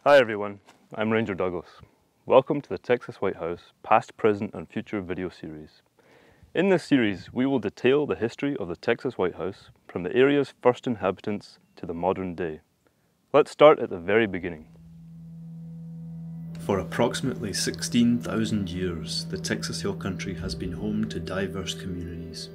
Hi everyone, I'm Ranger Douglas. Welcome to the Texas White House Past, Present and Future video series. In this series, we will detail the history of the Texas White House from the area's first inhabitants to the modern day. Let's start at the very beginning. For approximately 16,000 years, the Texas Hill Country has been home to diverse communities.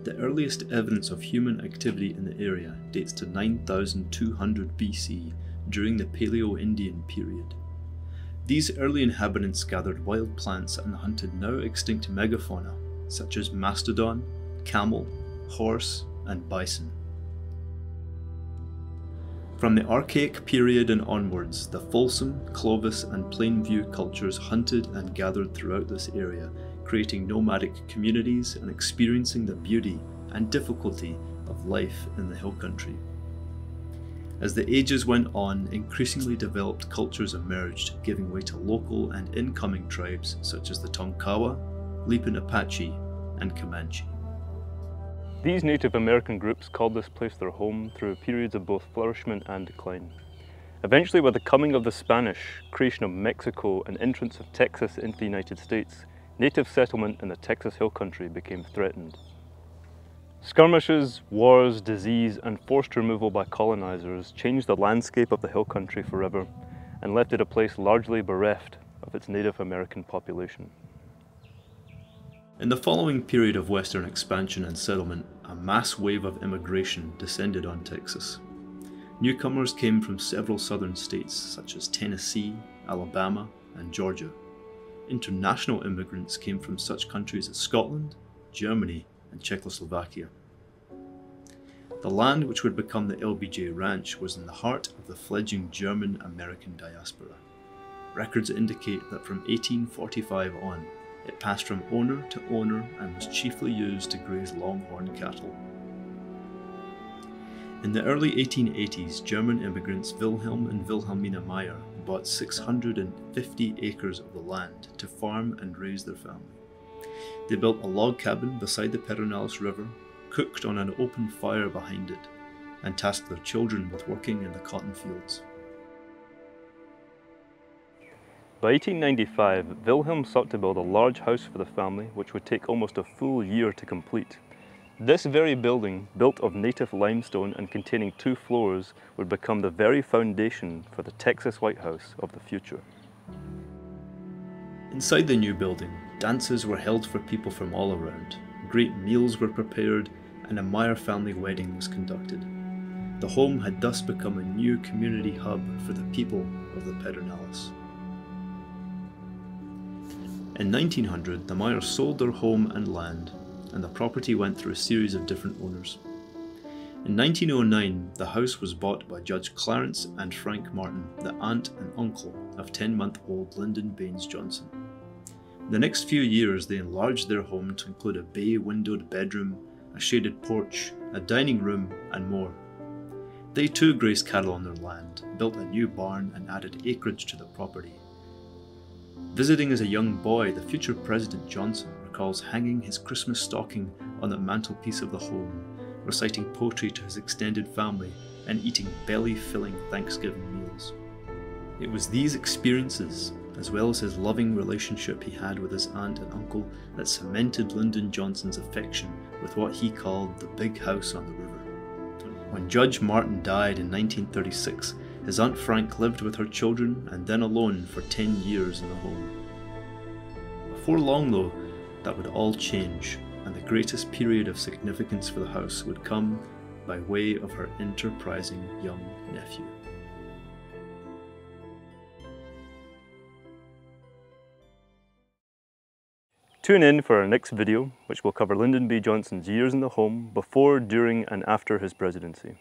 The earliest evidence of human activity in the area dates to 9,200 BC during the Paleo-Indian period. These early inhabitants gathered wild plants and hunted now extinct megafauna such as mastodon, camel, horse, and bison. From the Archaic period and onwards, the Folsom, Clovis, and Plainview cultures hunted and gathered throughout this area, creating nomadic communities and experiencing the beauty and difficulty of life in the hill country. As the ages went on, increasingly developed cultures emerged, giving way to local and incoming tribes such as the Tonkawa, Lipan Apache, and Comanche. These Native American groups called this place their home through periods of both flourishment and decline. Eventually, with the coming of the Spanish, creation of Mexico, and entrance of Texas into the United States, native settlement in the Texas Hill Country became threatened. Skirmishes, wars, disease, and forced removal by colonizers changed the landscape of the hill country forever and left it a place largely bereft of its Native American population. In the following period of Western expansion and settlement, a mass wave of immigration descended on Texas. Newcomers came from several southern states such as Tennessee, Alabama, and Georgia. International immigrants came from such countries as Scotland, Germany, and Czechoslovakia. The land which would become the LBJ Ranch was in the heart of the fledgling German-American diaspora. Records indicate that from 1845 on, it passed from owner to owner and was chiefly used to graze longhorn cattle. In the early 1880s, German immigrants Wilhelm and Wilhelmina Meyer bought 650 acres of the land to farm and raise their family. They built a log cabin beside the Pedernales River, cooked on an open fire behind it, and tasked their children with working in the cotton fields. By 1895, Wilhelm sought to build a large house for the family which would take almost a full year to complete. This very building, built of native limestone and containing 2 floors, would become the very foundation for the Texas White House of the future. Inside the new building, dances were held for people from all around, great meals were prepared, and a Meyer family wedding was conducted. The home had thus become a new community hub for the people of the Pedernales. In 1900, the Meyers sold their home and land, and the property went through a series of different owners. In 1909, the house was bought by Judge Clarence and Frank Martin, the aunt and uncle of 10-month-old Lyndon Baines Johnson. In the next few years, they enlarged their home to include a bay-windowed bedroom, a shaded porch, a dining room, and more. They too grazed cattle on their land, built a new barn, and added acreage to the property. Visiting as a young boy, the future President Johnson recalls hanging his Christmas stocking on the mantelpiece of the home, reciting poetry to his extended family, and eating belly-filling Thanksgiving meals. It was these experiences, as well as his loving relationship he had with his aunt and uncle, that cemented Lyndon Johnson's affection with what he called the big house on the river. When Judge Martin died in 1936, his Aunt Frank lived with her children and then alone for 10 years in the home. Before long though, that would all change, and the greatest period of significance for the house would come by way of her enterprising young nephew. Tune in for our next video, which will cover Lyndon B. Johnson's years in the home before, during, and after his presidency.